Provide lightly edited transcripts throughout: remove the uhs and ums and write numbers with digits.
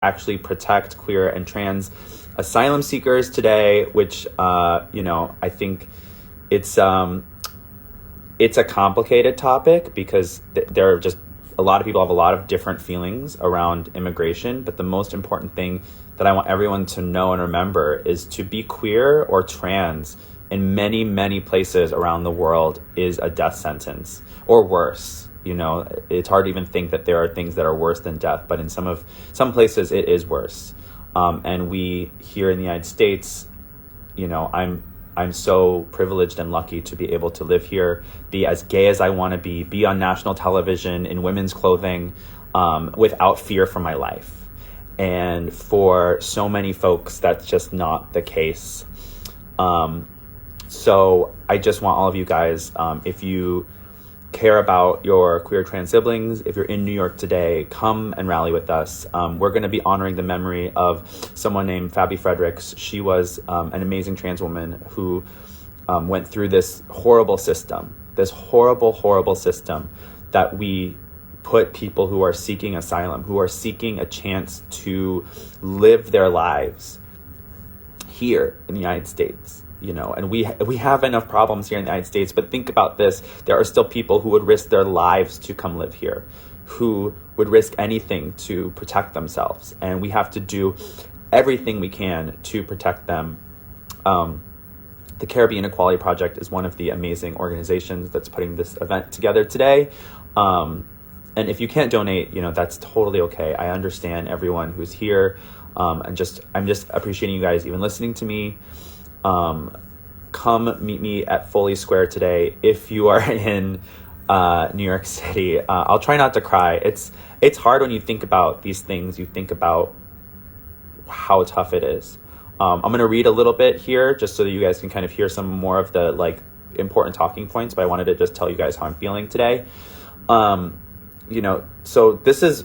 actually protect queer and trans asylum seekers today, which, I think it's a complicated topic because there are just a lot of people have a lot of different feelings around immigration. But the most important thing that I want everyone to know and remember is to be queer or trans in many, many places around the world is a death sentence or worse. It's hard to even think that there are things that are worse than death, but in some places it is worse. And we here in the United States, I'm so privileged and lucky to be able to live here, be as gay as I want to be on national television in women's clothing, without fear for my life. And for so many folks, that's just not the case. So I just want all of you guys, if you care about your queer trans siblings, if you're in New York today, come and rally with us. We're going to be honoring the memory of someone named Fabi Fredericks. She was an amazing trans woman who went through this horrible system, this horrible system that we put people who are seeking asylum, who are seeking a chance to live their lives here in the United States. And we have enough problems here in the United States, but think about this. There are still people who would risk their lives to come live here, who would risk anything to protect themselves. And we have to do everything we can to protect them. The Caribbean Equality Project is one of the amazing organizations that's putting this event together today. And if you can't donate, that's totally okay. I understand everyone who's here. I'm just appreciating you guys even listening to me. Come meet me at Foley Square today if you are in New York City. I'll try not to cry. It's hard when you think about these things. You think about how tough it is. I'm going to read a little bit here just so that you guys can kind of hear some more of the important talking points, but I wanted to just tell you guys how I'm feeling today. So this is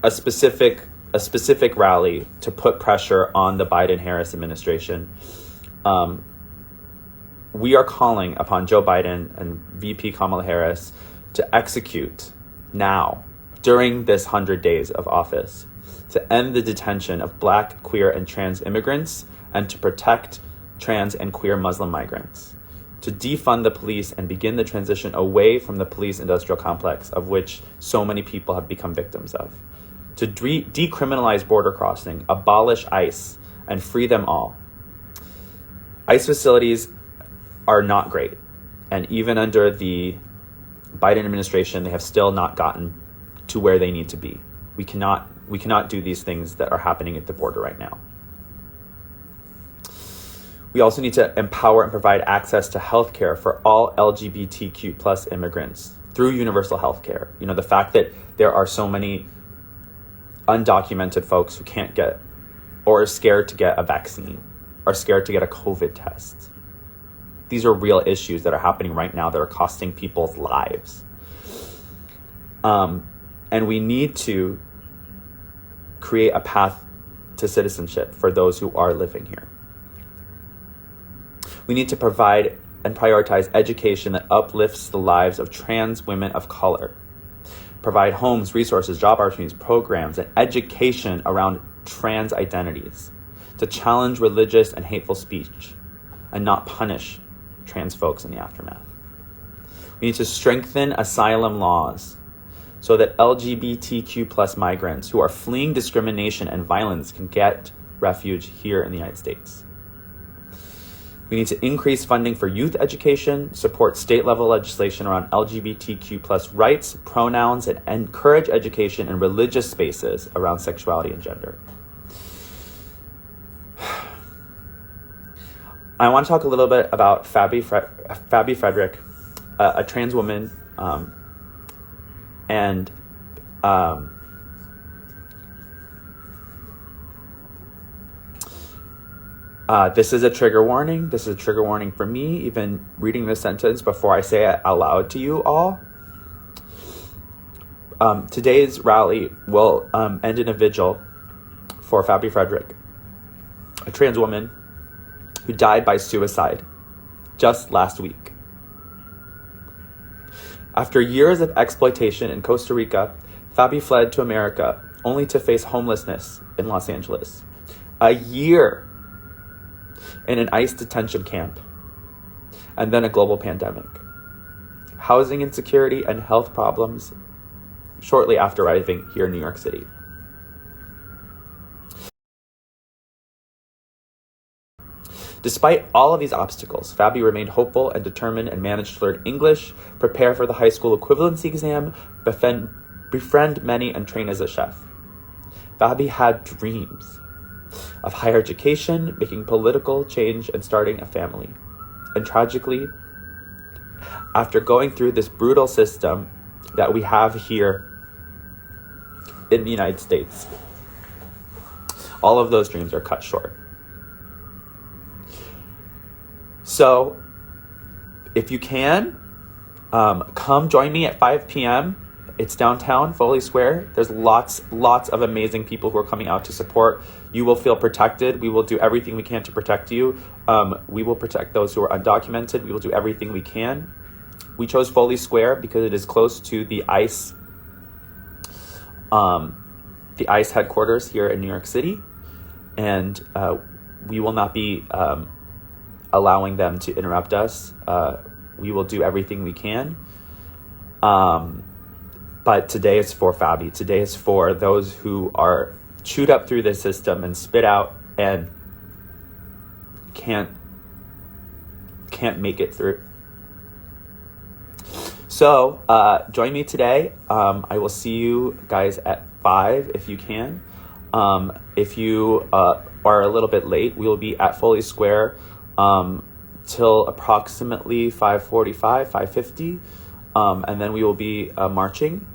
a specific rally to put pressure on the Biden-Harris administration. We are calling upon Joe Biden and VP Kamala Harris to execute now, during this 100 days of office, to end the detention of Black, queer, and trans immigrants and to protect trans and queer Muslim migrants, to defund the police and begin the transition away from the police industrial complex of which so many people have become victims of, to decriminalize border crossing, abolish ICE, and free them all. ICE facilities are not great. And even under the Biden administration, they have still not gotten to where they need to be. We cannot do these things that are happening at the border right now. We also need to empower and provide access to healthcare for all LGBTQ plus immigrants through universal healthcare. The fact that there are so many undocumented folks who can't get or are scared to get a vaccine, are scared to get a COVID test. These are real issues that are happening right now that are costing people's lives. And we need to create a path to citizenship for those who are living here. We need to provide and prioritize education that uplifts the lives of trans women of color. Provide homes, resources, job opportunities, programs, and education around trans identities to challenge religious and hateful speech and not punish trans folks in the aftermath. We need to strengthen asylum laws so that LGBTQ plus migrants who are fleeing discrimination and violence can get refuge here in the United States. We need to increase funding for youth education, support state-level legislation around LGBTQ plus rights, pronouns, and encourage education in religious spaces around sexuality and gender. I want to talk a little bit about Fabi Frederick, a trans woman, this is a trigger warning. This is a trigger warning for me, even reading this sentence before I say it out loud to you all. Today's rally will end in a vigil for Fabi Frederick, a trans woman who died by suicide just last week. After years of exploitation in Costa Rica, Fabi fled to America, only to face homelessness in Los Angeles. A year in an ICE detention camp, and then a global pandemic. Housing insecurity and health problems shortly after arriving here in New York City. Despite all of these obstacles, Fabi remained hopeful and determined and managed to learn English, prepare for the high school equivalency exam, befriend many, and train as a chef. Fabi had dreams of higher education, making political change, and starting a family. And tragically, after going through this brutal system that we have here in the United States, all of those dreams are cut short. So, if you can, come join me at 5 p.m. It's downtown, Foley Square. There's lots of amazing people who are coming out to support. You will feel protected. We will do everything we can to protect you. We will protect those who are undocumented. We will do everything we can. We chose Foley Square because it is close to the ICE headquarters here in New York City, and we will not be allowing them to interrupt us. We will do everything we can. But today is for Fabi. Today is for those who are chewed up through this system and spit out and can't make it through. So join me today. I will see you guys at 5 if you can. If you are a little bit late, we will be at Foley Square till approximately 5:45, 5:50, and then we will be marching.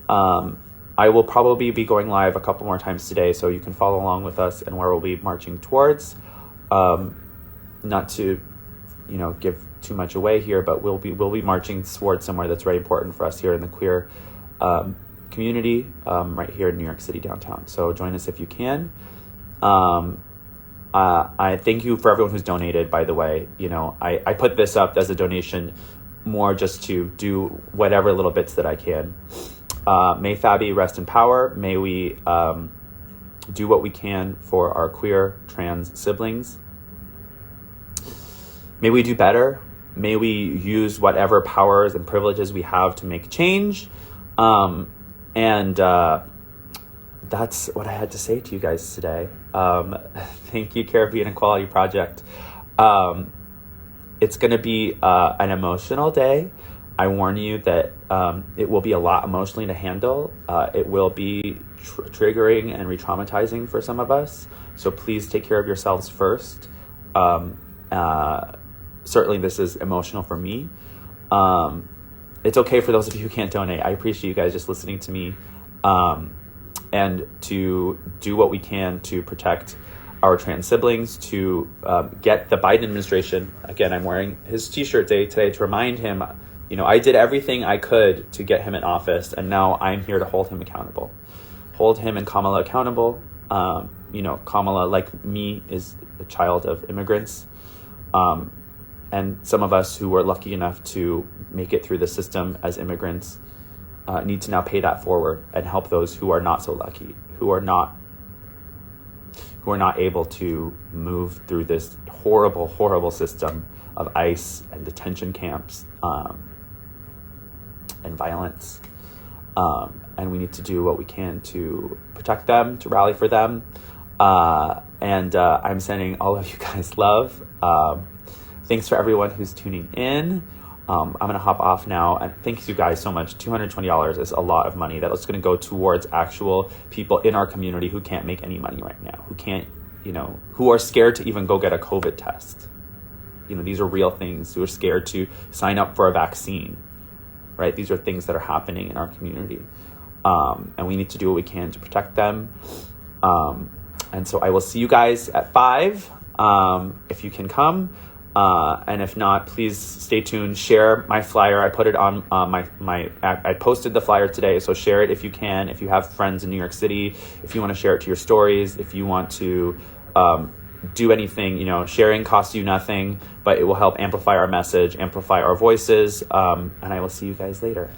I will probably be going live a couple more times today, so you can follow along with us and where we'll be marching towards. Not to, give too much away here, but we'll be marching towards somewhere that's very important for us here in the queer community, right here in New York City downtown. So join us if you can. I thank you for everyone who's donated, by the way. I put this up as a donation more just to do whatever little bits that I can. May Fabi rest in power. May we do what we can for our queer trans siblings. May we do better. May we use whatever powers and privileges we have to make change. And that's what I had to say to you guys today. Thank you, Caribbean Equality Project. It's going to be an emotional day. I warn you that it will be a lot emotionally to handle. It will be triggering and re-traumatizing for some of us. So please take care of yourselves first. Certainly this is emotional for me. It's okay for those of you who can't donate. I appreciate you guys just listening to me. And to do what we can to protect our trans siblings, to get the Biden administration, again, I'm wearing his t-shirt today to remind him, I did everything I could to get him in office, and now I'm here to hold him accountable. Hold him and Kamala accountable. Kamala, like me, is a child of immigrants. And some of us who were lucky enough to make it through the system as immigrants need to now pay that forward and help those who are not so lucky, who are not able to move through this horrible, horrible system of ICE and detention camps and violence. And we need to do what we can to protect them, to rally for them. And I'm sending all of you guys love. Thanks for everyone who's tuning in. I'm going to hop off now, and thank you guys so much. $220 is a lot of money. That's going to go towards actual people in our community who can't make any money right now, who can't, who are scared to even go get a COVID test. These are real things, who are scared to sign up for a vaccine, right? These are things that are happening in our community. And we need to do what we can to protect them. And so I will see you guys at 5, if you can come. And if not, please stay tuned. Share my flyer. I put it on I posted the flyer today, so share it if you can. If you have friends in New York City, if you want to share it to your stories, if you want to do anything, sharing costs you nothing, but it will help amplify our message, amplify our voices. And I will see you guys later.